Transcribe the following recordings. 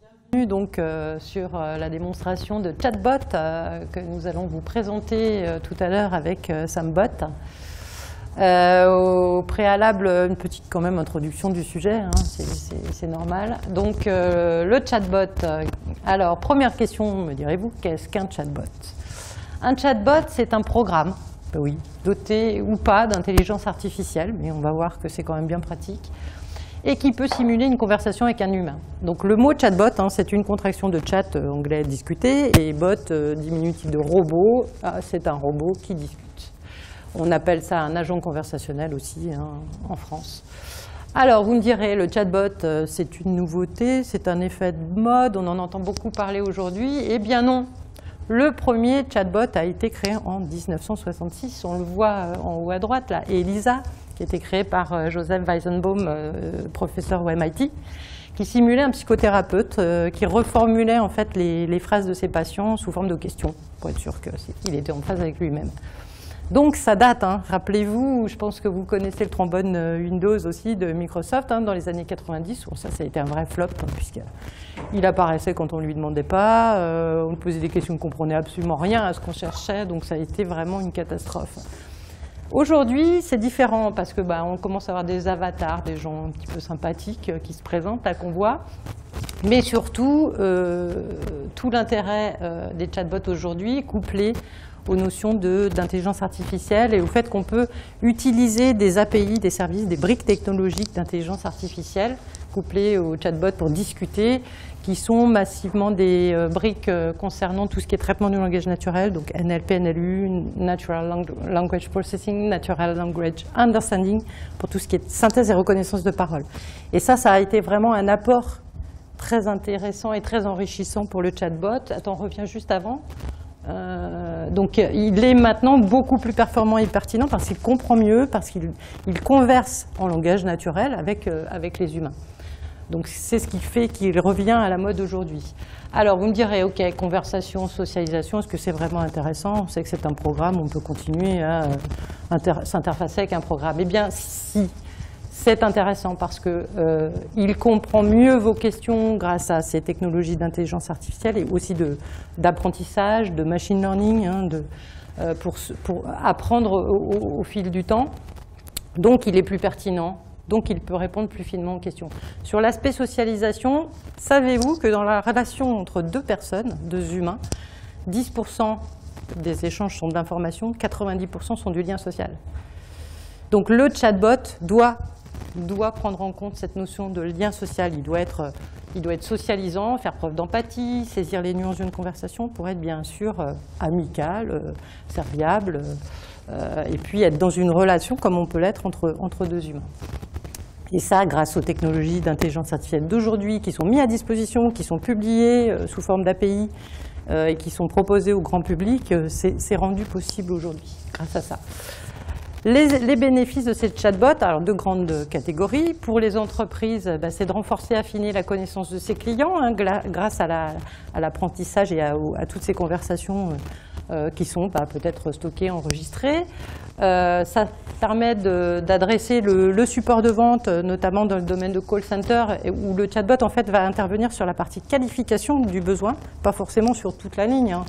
Bienvenue donc sur la démonstration de chatbot que nous allons vous présenter tout à l'heure avec SamBot. Au préalable, une petite quand même introduction du sujet, hein, c'est normal. Donc le chatbot, alors première question, me direz-vous, qu'est-ce qu'un chatbot? Un chatbot, c'est un programme, oui, doté ou pas d'intelligence artificielle, mais on va voir que c'est quand même bien pratique, et qui peut simuler une conversation avec un humain. Donc le mot chatbot, hein, c'est une contraction de chat anglais discuté, et bot, diminutif de robot, c'est un robot qui discute. On appelle ça un agent conversationnel aussi, hein, en France. Alors vous me direz, le chatbot, c'est une nouveauté, c'est un effet de mode, on en entend beaucoup parler aujourd'hui. Eh bien non, le premier chatbot a été créé en 1966, on le voit en haut à droite là, et Elisa, qui a été créé par Joseph Weizenbaum, professeur au MIT, qui simulait un psychothérapeute qui reformulait en fait les phrases de ses patients sous forme de questions, pour être sûr qu'il était en phase avec lui-même. Donc ça date, hein. Rappelez-vous, je pense que vous connaissez le trombone Windows aussi de Microsoft, hein, dans les années 90, où ça a été un vrai flop, hein, puisqu'il apparaissait quand on ne lui demandait pas, on posait des questions, on ne comprenait absolument rien à ce qu'on cherchait, donc ça a été vraiment une catastrophe. Aujourd'hui, c'est différent parce que on commence à avoir des avatars, des gens un petit peu sympathiques qui se présentent, là qu'on voit. Mais surtout, tout l'intérêt des chatbots aujourd'hui, couplé aux notions d'intelligence artificielle et au fait qu'on peut utiliser des API, des services, des briques technologiques d'intelligence artificielle couplées aux chatbots pour discuter, qui sont massivement des briques concernant tout ce qui est traitement du langage naturel, donc NLP, NLU, Natural Language Processing, Natural Language Understanding, pour tout ce qui est synthèse et reconnaissance de parole. Et ça a été vraiment un apport très intéressant et très enrichissant pour le chatbot. Attends, on revient juste avant. Donc il est maintenant beaucoup plus performant et pertinent parce qu'il comprend mieux, parce qu'il converse en langage naturel avec les humains. Donc c'est ce qui fait qu'il revient à la mode aujourd'hui. Alors vous me direz, ok, conversation, socialisation, est-ce que c'est vraiment intéressant? On sait que c'est un programme, on peut continuer à s'interfacer avec un programme. Eh bien si, c'est intéressant parce qu'il comprend mieux vos questions grâce à ces technologies d'intelligence artificielle et aussi d'apprentissage, de machine learning, hein, pour apprendre au fil du temps. Donc il est plus pertinent. Donc, il peut répondre plus finement aux questions. Sur l'aspect socialisation, savez-vous que dans la relation entre deux personnes, deux humains, 10% des échanges sont d'informations, 90% sont du lien social. Donc, le chatbot doit prendre en compte cette notion de lien social. Il doit être socialisant, faire preuve d'empathie, saisir les nuances d'une conversation pour être bien sûr amical, serviable, et puis être dans une relation comme on peut l'être entre deux humains. Et ça, grâce aux technologies d'intelligence artificielle d'aujourd'hui qui sont mises à disposition, qui sont publiées sous forme d'API et qui sont proposées au grand public, c'est rendu possible aujourd'hui grâce à ça. Les bénéfices de ces chatbots, alors deux grandes catégories. Pour les entreprises, c'est de renforcer, affiner la connaissance de ses clients, hein, grâce à l'apprentissage et à toutes ces conversations qui sont peut-être stockées, enregistrées. Ça permet d'adresser le support de vente, notamment dans le domaine de call center, où le chatbot en fait, va intervenir sur la partie qualification du besoin, pas forcément sur toute la ligne, hein.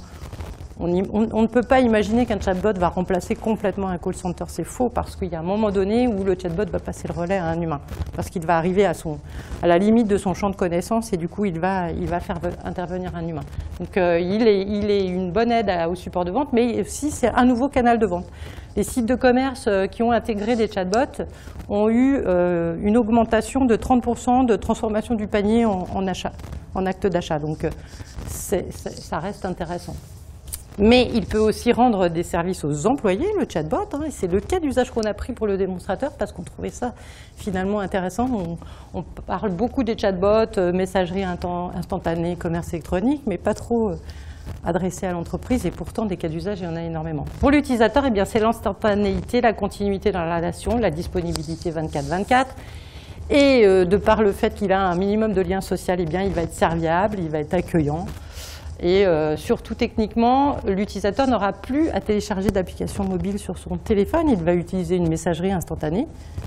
On ne peut pas imaginer qu'un chatbot va remplacer complètement un call center. C'est faux parce qu'il y a un moment donné où le chatbot va passer le relais à un humain. Parce qu'il va arriver à la limite de son champ de connaissances et du coup, il va faire intervenir un humain. Donc, il est une bonne aide au support de vente, mais aussi c'est un nouveau canal de vente. Les sites de commerce qui ont intégré des chatbots ont eu une augmentation de 30% de transformation du panier en acte d'achat. Donc, ça reste intéressant. Mais il peut aussi rendre des services aux employés, le chatbot, hein, et c'est le cas d'usage qu'on a pris pour le démonstrateur parce qu'on trouvait ça finalement intéressant. On parle beaucoup des chatbots, messagerie instantanée, commerce électronique, mais pas trop adressé à l'entreprise, et pourtant des cas d'usage, il y en a énormément. Pour l'utilisateur, eh bien, c'est l'instantanéité, la continuité dans la relation, la disponibilité 24/24, et de par le fait qu'il a un minimum de lien social, eh bien, il va être serviable, il va être accueillant. Et surtout techniquement, l'utilisateur n'aura plus à télécharger d'applications mobiles sur son téléphone. Il va utiliser une messagerie instantanée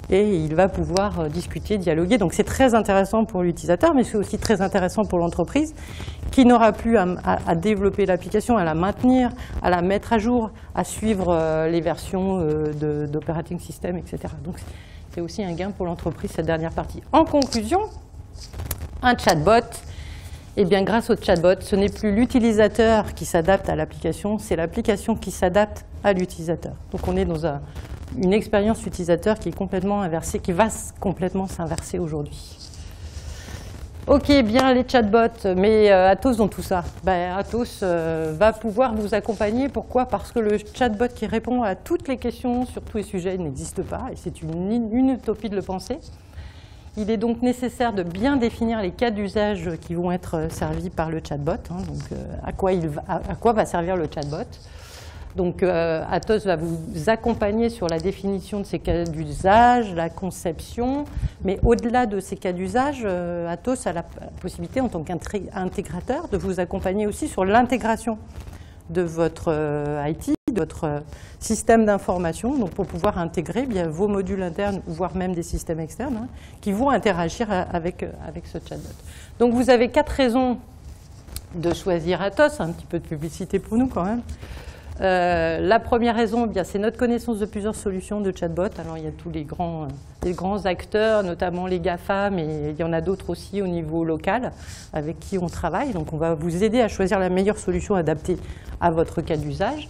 et il va pouvoir discuter, dialoguer. Donc c'est très intéressant pour l'utilisateur, mais c'est aussi très intéressant pour l'entreprise qui n'aura plus à développer l'application, à la maintenir, à la mettre à jour, à suivre les versions d'operating system, etc. Donc c'est aussi un gain pour l'entreprise, cette dernière partie. En conclusion, un chatbot, eh bien, grâce au chatbot, ce n'est plus l'utilisateur qui s'adapte à l'application, c'est l'application qui s'adapte à l'utilisateur. Donc on est dans une expérience utilisateur qui est complètement inversée, qui va complètement s'inverser aujourd'hui. Ok, bien les chatbots, mais Atos dans tout ça, Atos va pouvoir vous accompagner. Pourquoi? Parce que le chatbot qui répond à toutes les questions sur tous les sujets n'existe pas, et c'est une utopie de le penser. Il est donc nécessaire de bien définir les cas d'usage qui vont être servis par le chatbot, donc à quoi va servir le chatbot. Donc Atos va vous accompagner sur la définition de ces cas d'usage, la conception, mais au-delà de ces cas d'usage, Atos a la possibilité en tant qu'intégrateur de vous accompagner aussi sur l'intégration de votre IT, de votre système d'information, donc pour pouvoir intégrer bien vos modules internes, voire même des systèmes externes, qui vont interagir avec ce chatbot. Donc vous avez 4 raisons de choisir Atos, un petit peu de publicité pour nous quand même. La première raison, c'est notre connaissance de plusieurs solutions de chatbot. Alors il y a tous les grands acteurs, notamment les GAFA, mais il y en a d'autres aussi au niveau local avec qui on travaille. Donc on va vous aider à choisir la meilleure solution adaptée à votre cas d'usage.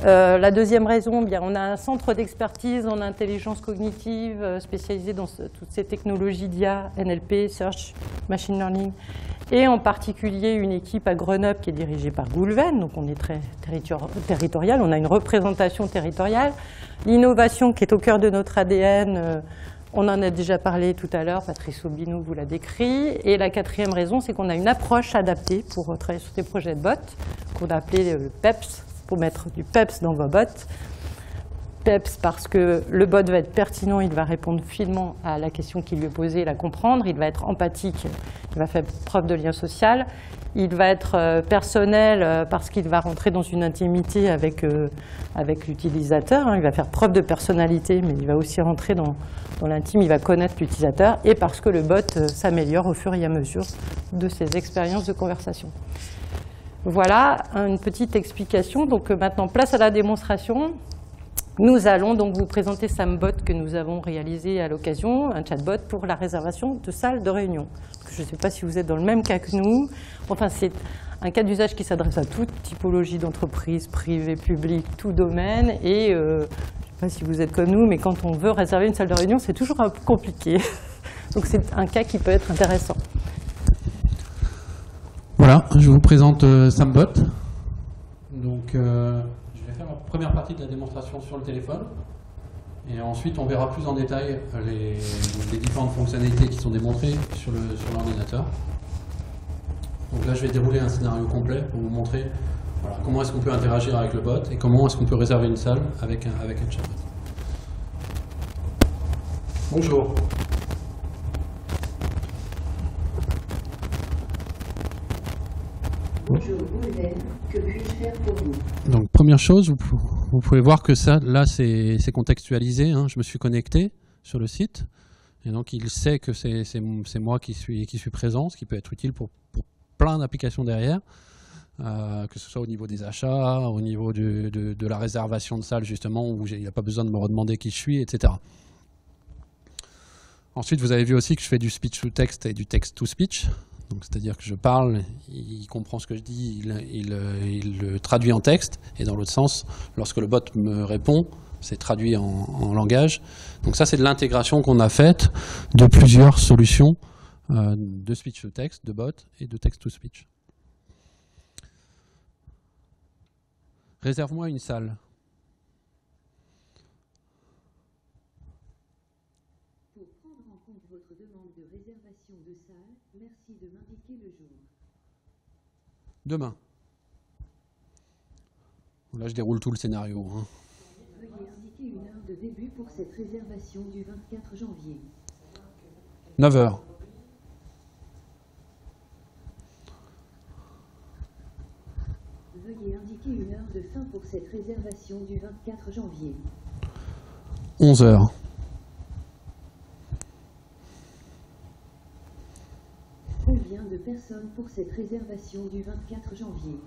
La deuxième raison, on a un centre d'expertise en intelligence cognitive spécialisé dans toutes ces technologies d'IA, NLP, Search, Machine Learning, et en particulier une équipe à Grenoble qui est dirigée par Goulven, donc on est très territorial, on a une représentation territoriale. L'innovation qui est au cœur de notre ADN, on en a déjà parlé tout à l'heure, Patrice Aubineau vous l'a décrit. Et la quatrième raison, c'est qu'on a une approche adaptée pour travailler sur des projets de bots, qu'on a appelé le PEPS, pour mettre du PEPS dans vos bots. PEPS parce que le bot va être pertinent, il va répondre finement à la question qui lui est posée, la comprendre, il va être empathique, il va faire preuve de lien social, il va être personnel parce qu'il va rentrer dans une intimité avec l'utilisateur, il va faire preuve de personnalité, mais il va aussi rentrer dans l'intime, il va connaître l'utilisateur, et parce que le bot s'améliore au fur et à mesure de ses expériences de conversation. Voilà une petite explication. Donc maintenant, place à la démonstration. Nous allons donc vous présenter SamBot que nous avons réalisé à l'occasion, un chatbot pour la réservation de salles de réunion. Je ne sais pas si vous êtes dans le même cas que nous. Enfin, c'est un cas d'usage qui s'adresse à toute typologie d'entreprise, privée, publique, tout domaine. Et je ne sais pas si vous êtes comme nous, mais quand on veut réserver une salle de réunion, c'est toujours un peu compliqué. Donc c'est un cas qui peut être intéressant. Voilà, je vous présente SamBot. Donc, je vais faire la première partie de la démonstration sur le téléphone. Et ensuite, on verra plus en détail les différentes fonctionnalités qui sont démontrées sur l'ordinateur. Donc là, je vais dérouler un scénario complet pour vous montrer comment est-ce qu'on peut interagir avec le bot et comment est-ce qu'on peut réserver une salle avec un chatbot. Bonjour. Bonjour Goulven, que puis-je faire pour vous? Donc première chose, vous pouvez voir que ça, là c'est contextualisé, je me suis connecté sur le site, et donc il sait que c'est moi qui suis présent, ce qui peut être utile pour plein d'applications derrière, que ce soit au niveau des achats, au niveau de la réservation de salles justement, où il n'y a pas besoin de me redemander qui je suis, etc. Ensuite, vous avez vu aussi que je fais du speech to text et du text to speech. C'est-à-dire que je parle, il comprend ce que je dis, il le traduit en texte, et dans l'autre sens, lorsque le bot me répond, c'est traduit en langage. Donc ça, c'est de l'intégration qu'on a faite de plusieurs solutions de speech to text, de bot et de text to speech. Réserve-moi une salle. Pour prendre en compte votre demande de réservation de salle, merci de m'indiquer le jour. Demain. Là, je déroule tout le scénario. Veuillez indiquer une heure de début pour cette réservation du 24 janvier. 9 heures. indiquez une heure de fin pour cette réservation du 24 janvier. 11 heures. Combien de personnes pour cette réservation du 24 janvier?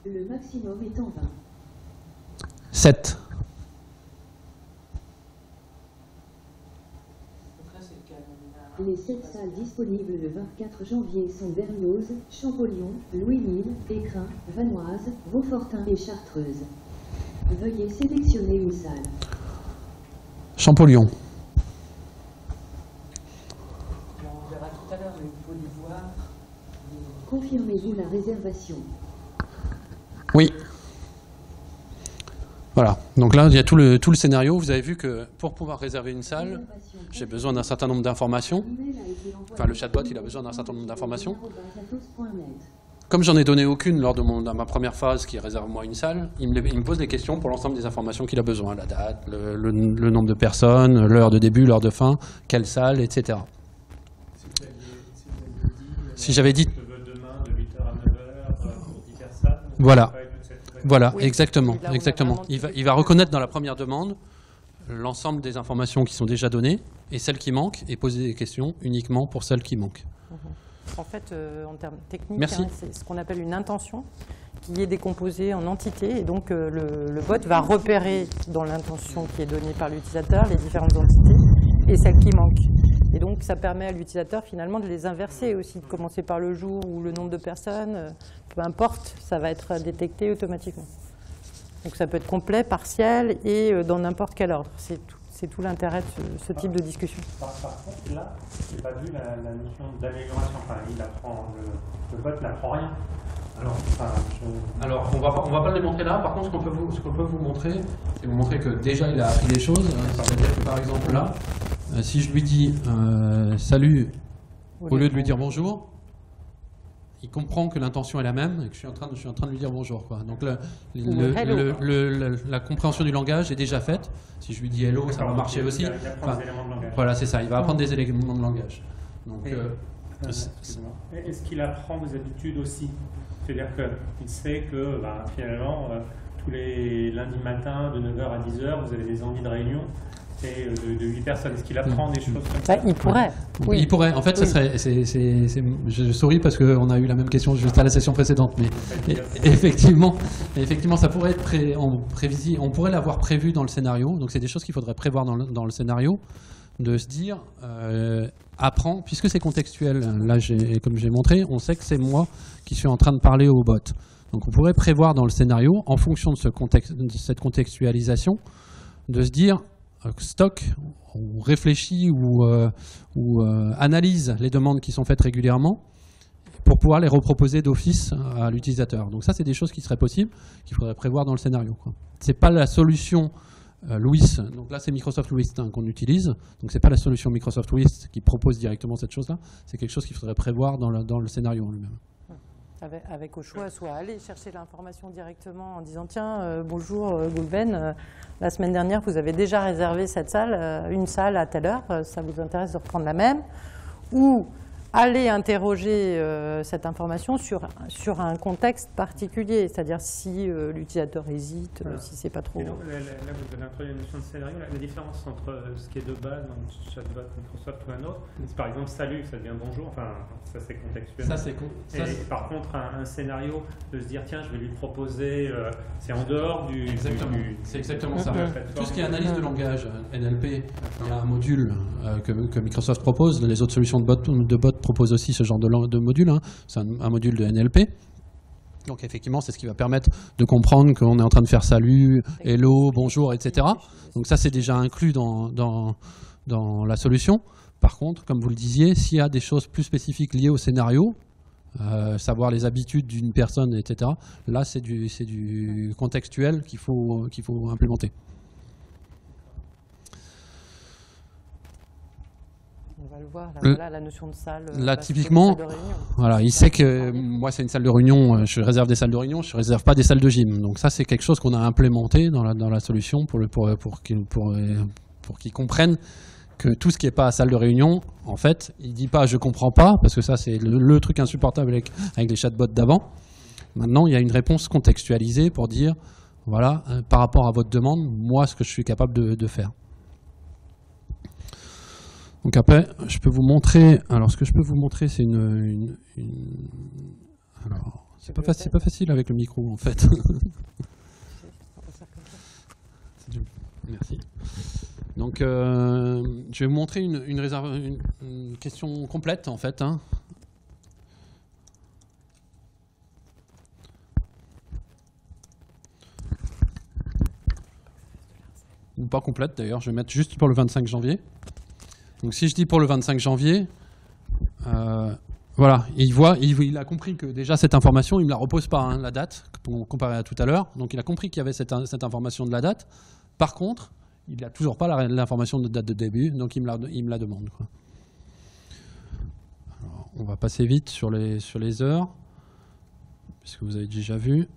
Le maximum étant 20. 7. Les 7 salles disponibles le 24 janvier sont Berlioz, Champollion, Louisville, Écrin, Vanoise, Beaufortin et Chartreuse. Veuillez sélectionner une salle. Champollion. On verra tout à l'heure, mais il faut les voir. Confirmez-vous la réservation? Oui. Voilà. Donc là, il y a tout le scénario. Vous avez vu que pour pouvoir réserver une salle, j'ai besoin d'un certain nombre d'informations. Enfin, le chatbot, il a besoin d'un certain nombre d'informations. Comme j'en ai donné aucune lors de ma première phase qui réserve moi une salle, il me pose des questions pour l'ensemble des informations qu'il a besoin. La date, le nombre de personnes, l'heure de début, l'heure de fin, quelle salle, etc. Si j'avais dit... Demain, de 8h à 9h, pour 10 personnes. Voilà. Voilà, Oui, exactement. là, on a exactement. vraiment Il va reconnaître dans la première demande l'ensemble des informations qui sont déjà données et celles qui manquent et poser des questions uniquement pour celles qui manquent. En fait, en termes techniques, Merci. c'est ce qu'on appelle une intention qui est décomposée en entités. Et donc, le bot va repérer dans l'intention qui est donnée par l'utilisateur les différentes entités et celles qui manquent. Et donc, ça permet à l'utilisateur, finalement, de les inverser aussi, de commencer par le jour ou le nombre de personnes. Peu importe, ça va être détecté automatiquement. Donc, ça peut être complet, partiel et dans n'importe quel ordre. C'est tout l'intérêt de ce type de discussion. Par contre, là, je n'ai pas vu la notion d'amélioration. Enfin, il apprend, le bot n'apprend rien. Alors, on va pas le démontrer là. Par contre, ce qu'on peut vous montrer, c'est vous montrer que déjà il a appris des choses. C'est-à-dire que par exemple là, si je lui dis salut au lieu de lui dire bonjour, il comprend que l'intention est la même et que je suis en train de lui dire bonjour, quoi. Donc la compréhension du langage est déjà faite. Si je lui dis hello, ça va marcher aussi. Il apprend des éléments de langage. Voilà, c'est ça. Il va apprendre des éléments de langage. Donc, est-ce qu'il apprend des habitudes aussi? C'est-à-dire qu'il sait que finalement, tous les lundis matins, de 9h à 10h, vous avez des envies de réunion et de 8 personnes. Est-ce qu'il apprend des choses comme ça? Il pourrait. Oui. Il pourrait. En fait, ça serait. Je souris parce qu'on a eu la même question juste à la session précédente, mais effectivement, ça pourrait être prévisible. On pourrait l'avoir prévu dans le scénario. Donc, c'est des choses qu'il faudrait prévoir dans le scénario, de se dire apprends, puisque c'est contextuel. Là, comme j'ai montré, on sait que c'est moi qui suis en train de parler au bot. Donc, on pourrait prévoir dans le scénario, en fonction de cette contextualisation, de se dire stock, ou réfléchit ou analyse les demandes qui sont faites régulièrement pour pouvoir les reproposer d'office à l'utilisateur. Donc ça, c'est des choses qui seraient possibles, qu'il faudrait prévoir dans le scénario, quoi. C'est pas la solution Louis, donc là c'est Microsoft Louis qu'on utilise, donc c'est pas la solution Microsoft Louis qui propose directement cette chose-là, c'est quelque chose qu'il faudrait prévoir dans le scénario en lui-même. Avec au choix, soit aller chercher l'information directement en disant tiens, bonjour Goulben, la semaine dernière vous avez déjà réservé cette salle, une salle à telle heure, ça vous intéresse de reprendre la même, ou aller interroger cette information sur un contexte particulier, c'est-à-dire si l'utilisateur hésite, voilà. Si c'est pas trop... Et donc, là, vous avez introduit la notion de scénario. La différence entre ce qui est de base dans le chatbot Microsoft ou un autre, c'est par exemple salut, ça devient bonjour, enfin ça c'est contextuel. Et par contre, un scénario de se dire tiens, je vais lui proposer, c'est en dehors du... C'est exactement ça. Tout ce qui est analyse de langage, NLP, il y a un module que Microsoft propose, les autres solutions de bot proposent aussi ce genre de module, hein. C'est un module de NLP. Donc effectivement, c'est ce qui va permettre de comprendre qu'on est en train de faire salut, hello, bonjour, etc. Donc ça, c'est déjà inclus dans la solution. Par contre, comme vous le disiez, s'il y a des choses plus spécifiques liées au scénario, savoir les habitudes d'une personne, etc., là, c'est du contextuel qu'il faut implémenter. On va le voir, là, voilà, la notion de salle. Là, typiquement, voilà, il sait que moi, c'est une salle de réunion, je réserve des salles de réunion, je ne réserve pas des salles de gym. Donc ça, c'est quelque chose qu'on a implémenté dans la solution pour qu'ils comprennent que tout ce qui n'est pas salle de réunion, en fait, il ne dit pas « je ne comprends pas », parce que ça, c'est le truc insupportable avec les chatbots d'avant. Maintenant, il y a une réponse contextualisée pour dire, voilà, par rapport à votre demande, moi, ce que je suis capable de faire. Donc après, je peux vous montrer. Alors, ce que je peux vous montrer, c'est alors, c'est pas facile avec le micro, en fait. Merci. Donc, je vais vous montrer une question complète, en fait. Hein. Ou pas complète, d'ailleurs. Je vais mettre juste pour le 25 janvier. Donc, si je dis pour le 25 janvier, voilà, il a compris que déjà cette information, il ne me la repose pas, hein, la date, comparé à tout à l'heure. Donc, il a compris qu'il y avait cette information de la date. Par contre, il n'a toujours pas l'information de date de début, donc il me la demande, quoi. Alors, on va passer vite sur les heures, puisque vous avez déjà vu.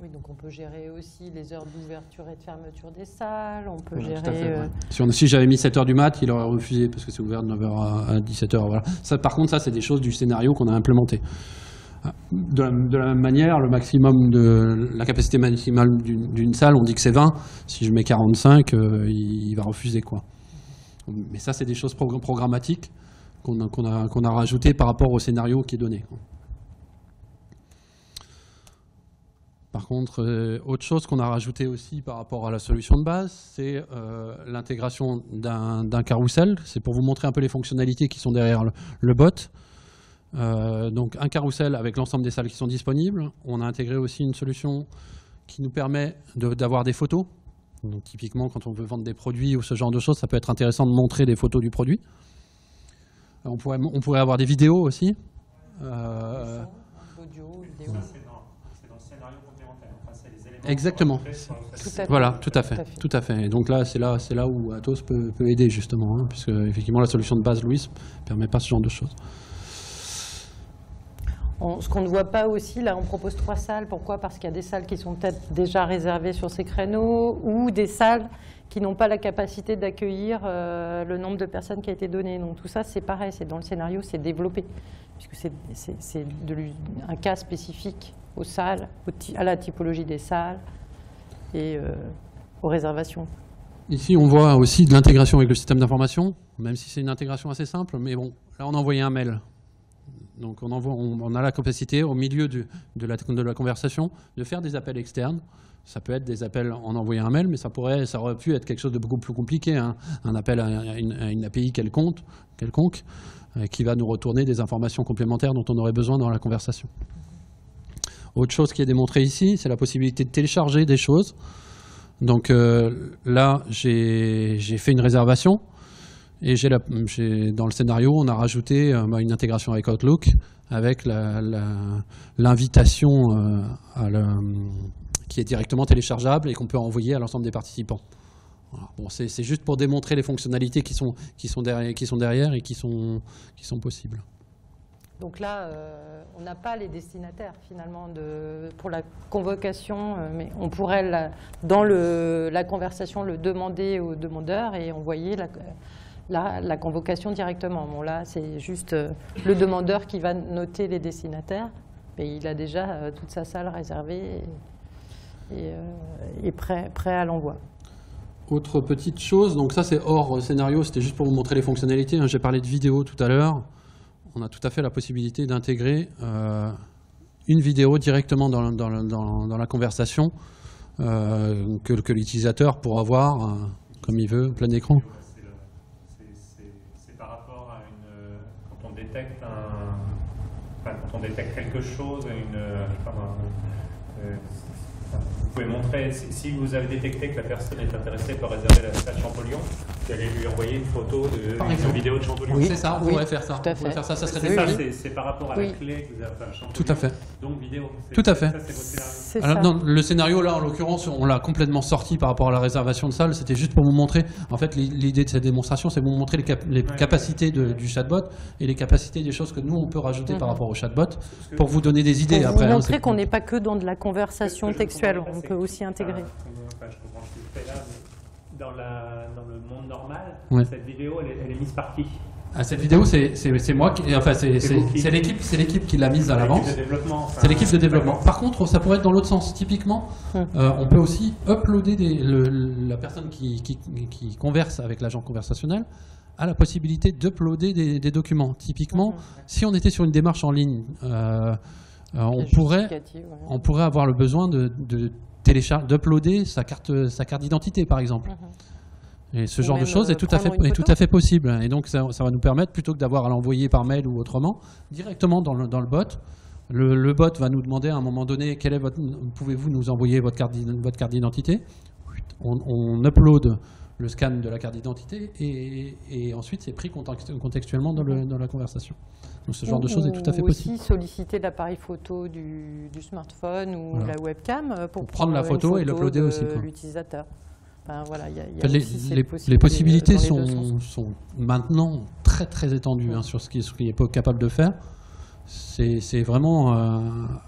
Oui, donc on peut gérer aussi les heures d'ouverture et de fermeture des salles, on peut voilà, gérer... Si j'avais mis 7h du mat, il aurait refusé, parce que c'est ouvert de 9h à 17h. Voilà. Ça, par contre, ça, c'est des choses du scénario qu'on a implémenté. De la même manière, le maximum la capacité maximale d'une salle, on dit que c'est 20. Si je mets 45, il va refuser, quoi. Mais ça, c'est des choses programmatiques qu'on a rajoutées par rapport au scénario qui est donné, quoi. Par contre, autre chose qu'on a rajouté aussi par rapport à la solution de base, c'est l'intégration d'un carrousel. C'est pour vous montrer un peu les fonctionnalités qui sont derrière le bot. Donc un carrousel avec l'ensemble des salles qui sont disponibles. On a intégré aussi une solution qui nous permet d'avoir des photos. Donc typiquement, quand on veut vendre des produits ou ce genre de choses, ça peut être intéressant de montrer des photos du produit. On pourrait avoir des vidéos aussi. Audio, vidéo. C'est dans le scénario complémentaire. Enfin, c'est les éléments. Exactement. Voilà, tout à fait. Et donc là, c'est là où Atos peut aider justement, hein, puisque effectivement la solution de base Louis ne permet pas ce genre de choses. Ce qu'on ne voit pas aussi, là on propose 3 salles. Pourquoi? Parce qu'il y a des salles qui sont peut-être déjà réservées sur ces créneaux ou des salles qui n'ont pas la capacité d'accueillir le nombre de personnes qui a été donné. Donc tout ça c'est pareil, c'est dans le scénario, c'est développé. Puisque c'est un cas spécifique aux salles, à la typologie des salles et aux réservations. Ici on voit aussi de l'intégration avec le système d'information, même si c'est une intégration assez simple, mais bon, là on a envoyé un mail. Donc on a la capacité au milieu de la conversation de faire des appels externes. Ça peut être des appels en envoyant un mail, mais ça aurait pu être quelque chose de beaucoup plus compliqué, hein. Un appel à une API quelconque qui va nous retourner des informations complémentaires dont on aurait besoin dans la conversation. Autre chose qui est démontrée ici, c'est la possibilité de télécharger des choses. Donc là, j'ai fait une réservation. Et dans le scénario, on a rajouté une intégration avec Outlook, avec l'invitation qui est directement téléchargeable et qu'on peut envoyer à l'ensemble des participants. Voilà. Bon, c'est juste pour démontrer les fonctionnalités qui sont derrière et qui sont possibles. Donc là, on n'a pas les destinataires finalement pour la convocation, mais on pourrait dans la conversation le demander au demandeur et envoyer la convocation directement. Bon là, c'est juste le demandeur qui va noter les destinataires, mais il a déjà toute sa salle réservée et prêt à l'envoi. Autre petite chose, donc ça c'est hors scénario, c'était juste pour vous montrer les fonctionnalités. J'ai parlé de vidéo tout à l'heure. On a tout à fait la possibilité d'intégrer une vidéo directement dans la conversation que l'utilisateur pourra voir comme il veut, plein écran. C'est par rapport à quand on détecte quelque chose, vous pouvez montrer, si vous avez détecté que la personne est intéressée par réserver la salle Champollion, vous allez lui envoyer une photo une vidéo de Champollion. Oui, c'est ça, on pourrait faire ça. Ça serait c'est par rapport à la clé que vous avez à Champollion. Tout à fait. Donc vidéo. Tout à fait. Ça, c'est votre scénario. Alors, non, le scénario, là, en l'occurrence, on l'a complètement sorti par rapport à la réservation de salle. C'était juste pour vous montrer. En fait, l'idée de cette démonstration, c'est de vous montrer les capacités du chatbot et les capacités des choses que nous, on peut rajouter par rapport au chatbot pour vous donner des idées. Pour après, vous montrer qu'on n'est pas que dans de la conversation textuelle. On peut aussi intégrer. Je comprends ce que tu fais là, mais dans le monde normal, ouais. Cette vidéo, elle est mise par qui? Cette vidéo, c'est moi, enfin c'est l'équipe qui l'a mise à l'avance. C'est l'équipe de développement. Par contre, ça pourrait être dans l'autre sens. Typiquement, on peut aussi uploader la personne qui converse avec l'agent conversationnel a la possibilité d'uploader des documents. Typiquement, si on était sur une démarche en ligne, on pourrait avoir le besoin d'uploader sa carte d'identité, par exemple. Et ce genre de choses est tout à fait possible. Et donc, ça va nous permettre, plutôt que d'avoir à l'envoyer par mail ou autrement, directement dans le bot. Le bot va nous demander à un moment donné, pouvez-vous nous envoyer votre carte d'identité. On upload le scan de la carte d'identité et ensuite c'est pris contextuellement dans la conversation. Donc ce genre de choses est tout à fait possible. Aussi solliciter l'appareil photo du smartphone ou la webcam pour prendre la photo et l'uploader aussi. L'utilisateur. Enfin, voilà, les possibilités sont maintenant très étendues sur ce qui est capable de faire. C'est vraiment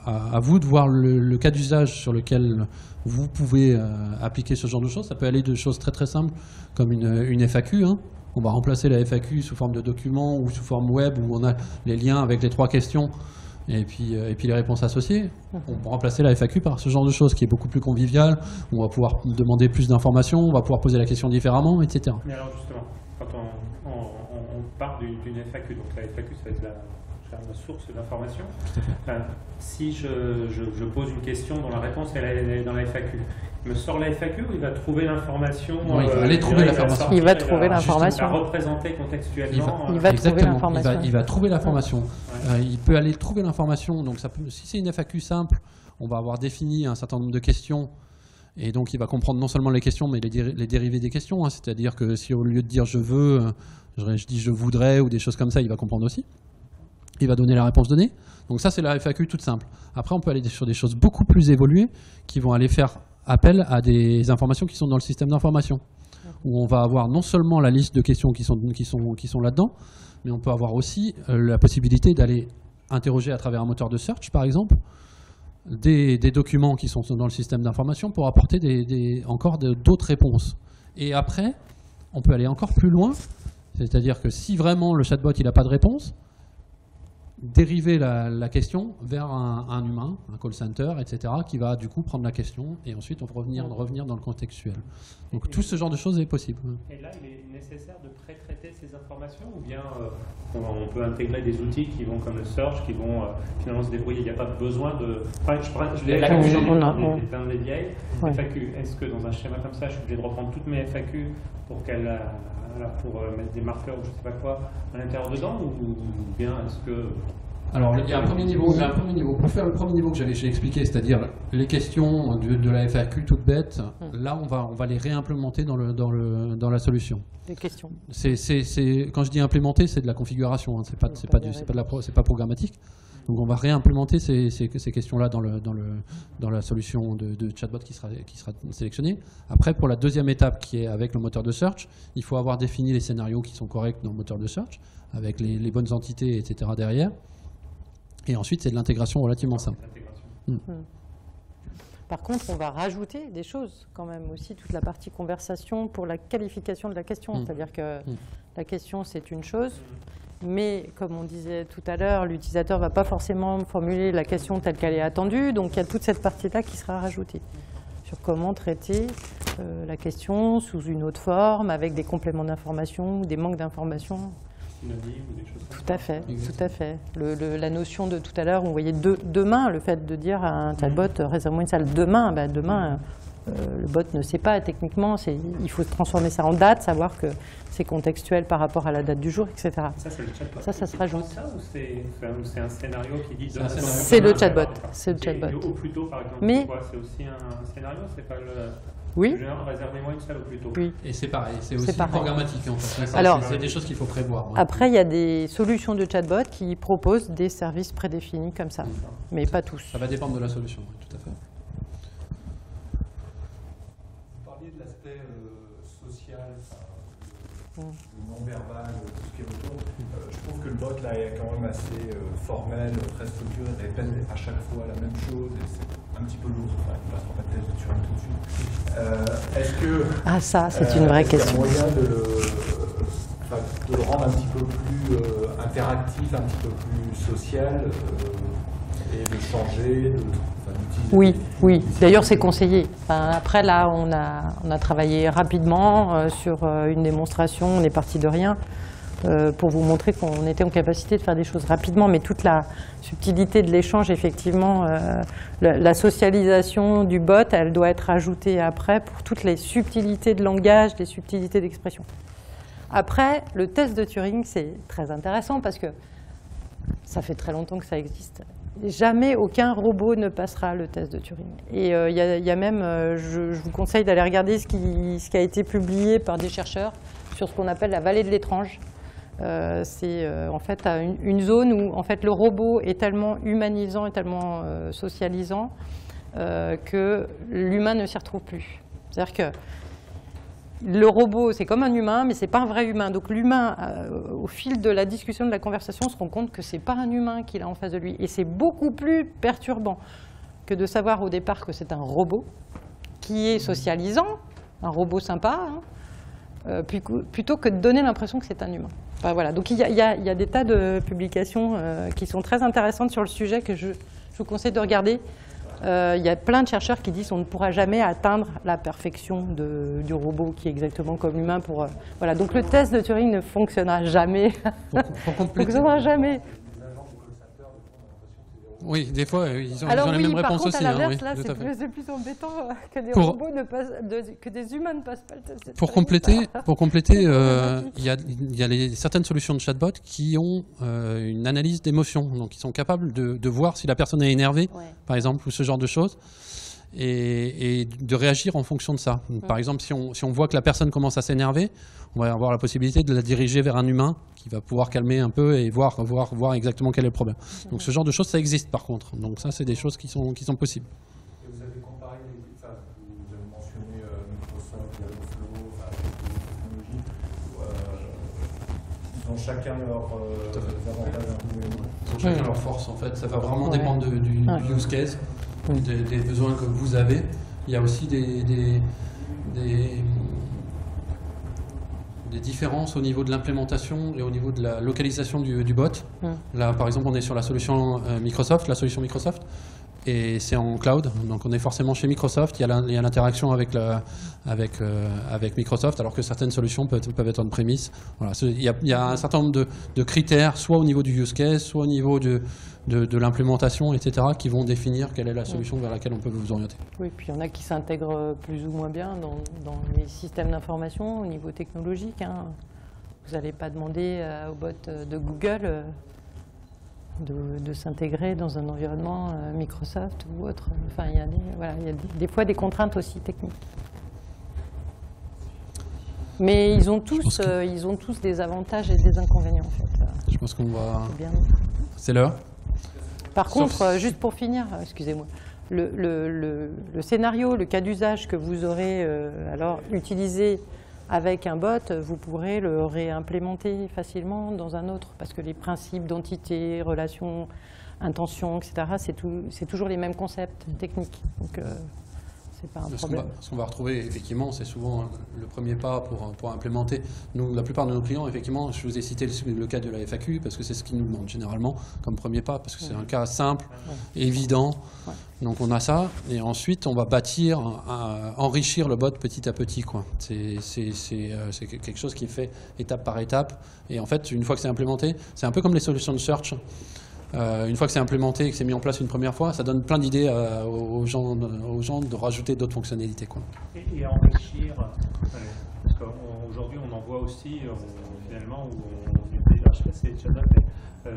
à vous de voir le cas d'usage sur lequel vous pouvez appliquer ce genre de choses. Ça peut aller de choses très simples comme une FAQ. On va remplacer la FAQ sous forme de document ou sous forme web où on a les liens avec les 3 questions et puis les réponses associées. On peut remplacer la FAQ par ce genre de choses qui est beaucoup plus convivial. On va pouvoir demander plus d'informations, on va pouvoir poser la question différemment, etc. Mais alors justement, quand on part d'une FAQ, donc la FAQ ça va être la source d'information. Si je pose une question dont la réponse elle est dans la FAQ, il me sort la FAQ ou il va trouver l'information? Il va aller trouver l'information. Il va trouver l'information. Il va représenter contextuellement. Il va trouver l'information. Il va trouver l'information. Il peut aller trouver l'information. Donc si c'est une FAQ simple, on va avoir défini un certain nombre de questions. Et donc il va comprendre non seulement les questions, mais les dérivés des questions. C'est-à-dire que si au lieu de dire je veux, je dis je voudrais ou des choses comme ça, il va comprendre aussi. Il va donner la réponse donnée. Donc ça, c'est la FAQ toute simple. Après, on peut aller sur des choses beaucoup plus évoluées qui vont aller faire appel à des informations qui sont dans le système d'information. Où on va avoir non seulement la liste de questions qui sont là-dedans, mais on peut avoir aussi la possibilité d'aller interroger à travers un moteur de search, par exemple, des documents qui sont dans le système d'information pour apporter encore d'autres réponses. Et après, on peut aller encore plus loin. C'est-à-dire que si vraiment le chatbot n'a pas de réponse, dériver la question vers un humain, un call center, etc., qui va du coup prendre la question et ensuite on va revenir dans le contextuel. Donc tout ce genre de choses est possible. Et là, il est nécessaire de pré-traiter ces informations ou bien on peut intégrer des outils qui vont comme le search, qui vont finalement se débrouiller. Il n'y a pas besoin de... Enfin, je l'ai la question des vieilles FAQ. Est-ce que dans un schéma comme ça, je suis obligé de reprendre toutes mes FAQ pour qu'elles... pour mettre des marqueurs ou je ne sais pas quoi à l'intérieur dedans ou bien est-ce que... Alors il y a un premier niveau. Pour faire le premier niveau que j'ai expliqué, c'est-à-dire les questions de la FAQ toutes bêtes, là on va les réimplémenter dans la solution. Les questions. Quand je dis implémenter, c'est de la configuration, c'est pas programmatique. Donc on va réimplémenter ces questions-là dans la solution de chatbot qui sera sélectionnée. Après, pour la deuxième étape qui est avec le moteur de search, il faut avoir défini les scénarios qui sont corrects dans le moteur de search, avec les bonnes entités, etc. derrière. Et ensuite, c'est de l'intégration relativement simple. Par contre, on va rajouter des choses quand même aussi, toute la partie conversation pour la qualification de la question. C'est-à-dire que la question, c'est une chose. Mais comme on disait tout à l'heure, l'utilisateur ne va pas forcément formuler la question telle qu'elle est attendue. Donc il y a toute cette partie-là qui sera rajoutée sur comment traiter la question sous une autre forme, avec des compléments d'information ou des manques d'information. Tout à fait, tout à fait. La notion de tout à l'heure, on voyait demain, le fait de dire à un chatbot, réserve-moi une salle demain, le bot ne sait pas techniquement, il faut transformer ça en date, savoir que c'est contextuel par rapport à la date du jour, etc. Ça, c'est le chatbot. Ça se rajoute. Ça, ou c'est un scénario qui dit... C'est le chatbot. C'est le chatbot. Au plus tôt, par exemple, c'est aussi un scénario, c'est pas le... Oui. Genre, réservez-moi une salle au plus tôt. Oui. Et c'est pareil, c'est aussi programmatique en fait. Alors, c'est des choses qu'il faut prévoir. Après, il y a des solutions de chatbot qui proposent des services prédéfinis comme ça, mais pas tous. Ça va dépendre de la solution, oui, tout à fait. Vous parliez de l'aspect social, le non-verbal, tout ce qui est autour. Je trouve que le bot là est quand même assez formel, très structuré, répète à chaque fois la même chose et c'est un petit peu lourd. Enfin, il ne passera pas de test sur tout de suite. Est-ce que... Ah ça, c'est une vraie question. Il y a moyen de de le rendre un petit peu plus interactif, un petit peu plus social, et de changer, Oui, oui. D'ailleurs, c'est conseillé. Enfin, après, là, on a travaillé rapidement sur une démonstration. On est parti de rien pour vous montrer qu'on était en capacité de faire des choses rapidement. Mais toute la subtilité de l'échange, effectivement, la socialisation du bot, elle doit être ajoutée après pour toutes les subtilités de langage, les subtilités d'expression. Après, le test de Turing, c'est très intéressant parce que ça fait très longtemps que ça existe. Jamais aucun robot ne passera le test de Turing. Et il y a même, je vous conseille d'aller regarder ce qui a été publié par des chercheurs sur ce qu'on appelle la vallée de l'étrange. C'est en fait une zone où en fait, le robot est tellement humanisant et tellement socialisant que l'humain ne s'y retrouve plus. C'est-à-dire que le robot, c'est comme un humain, mais ce n'est pas un vrai humain. Donc l'humain, au fil de la discussion, de la conversation, se rend compte que ce n'est pas un humain qu'il a en face de lui. Et c'est beaucoup plus perturbant que de savoir au départ que c'est un robot qui est socialisant, un robot sympa, hein, plutôt que de donner l'impression que c'est un humain. Enfin, voilà. Donc il y a des tas de publications qui sont très intéressantes sur le sujet que je vous conseille de regarder. Il y a plein de chercheurs qui disent qu'on ne pourra jamais atteindre la perfection du robot qui est exactement comme l'humain. Voilà. Donc le test de Turing ne fonctionnera jamais. Fonctionnera jamais. Oui, des fois, ils ont les mêmes réponses aussi. Alors oui, par contre, à l'inverse, là, c'est plus embêtant que des robots que des humains ne passent pas le test. Pour compléter, il y a certaines solutions de chatbot qui ont une analyse d'émotion. Donc, ils sont capables de voir si la personne est énervée, par exemple, ou ce genre de choses, et de réagir en fonction de ça. Par exemple, si on voit que la personne commence à s'énerver, on va avoir la possibilité de la diriger vers un humain qui va pouvoir calmer un peu et voir exactement quel est le problème. Donc ce genre de choses, ça existe par contre. Donc ça, c'est des choses qui sont possibles. Et vous avez comparé, vous avez mentionné Microsoft, Airflow, les technologies. Ils ont chacun leurs avantages inconvénients. Ils ont chacun leurs forces en fait. Ça va vraiment dépendre du use case, des besoins que vous avez. Il y a aussi des différences au niveau de l'implémentation et au niveau de la localisation du bot. Là, par exemple, on est sur la solution Microsoft, et c'est en cloud. Donc, on est forcément chez Microsoft. Il y a l'interaction avec Microsoft, alors que certaines solutions peuvent être on-premise. Voilà. Il y a un certain nombre de critères, soit au niveau du use case, soit au niveau de l'implémentation, etc., qui vont définir quelle est la solution vers laquelle on peut vous orienter. Oui, puis il y en a qui s'intègrent plus ou moins bien dans les systèmes d'information au niveau technologique. Hein. Vous n'allez pas demander au bot de Google de s'intégrer dans un environnement Microsoft ou autre. Enfin, il y a des fois des contraintes aussi techniques. Mais ils ont tous des avantages et des inconvénients, en fait. Je pense qu'on va... C'est l'heure. Par contre, juste pour finir, excusez-moi, le scénario, le cas d'usage que vous aurez alors utilisé avec un bot, vous pourrez le réimplémenter facilement dans un autre, parce que les principes d'entité, relation, intention, etc., c'est toujours les mêmes concepts techniques. Donc, c'est pas un problème. Ce qu'on va retrouver, effectivement, c'est souvent le premier pas pour implémenter. Nous, la plupart de nos clients, effectivement, je vous ai cité le cas de la FAQ, parce que c'est ce qu'ils nous demandent généralement comme premier pas, parce que c'est un cas simple, évident. Donc on a ça, et ensuite on va bâtir, enrichir le bot petit à petit. C'est quelque chose qui est fait étape par étape. Et en fait, une fois que c'est implémenté, c'est un peu comme les solutions de search. Une fois que c'est implémenté et que c'est mis en place une première fois, ça donne plein d'idées aux gens de rajouter d'autres fonctionnalités. Quoi. Et enrichir, parce qu'aujourd'hui on en voit aussi finalement où on utilise, je sais pas si c'est chatbot, mais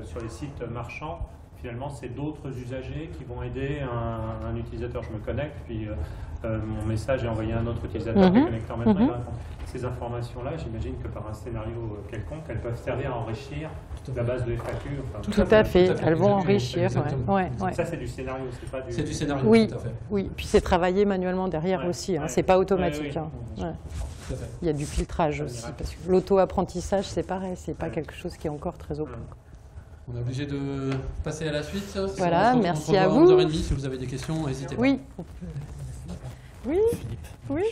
sur les sites marchands, finalement c'est d'autres usagers qui vont aider un utilisateur. Je me connecte, puis mon message est envoyé à un autre utilisateur qui est connecté en même temps. Ces informations-là, j'imagine que par un scénario quelconque, elles peuvent servir à enrichir la base de FAQ. Tout à fait, elles vont enrichir. Ça, c'est du scénario, c'est pas du... C'est du scénario, oui, tout à fait. Oui, puis c'est travaillé manuellement derrière aussi, hein. C'est pas automatique. Il y a du filtrage aussi, parce que l'auto-apprentissage, c'est pareil, c'est pas quelque chose qui est encore très open. On est obligé de passer à la suite. Voilà, merci à vous. 11h30, si vous avez des questions, n'hésitez pas. Oui. Oui.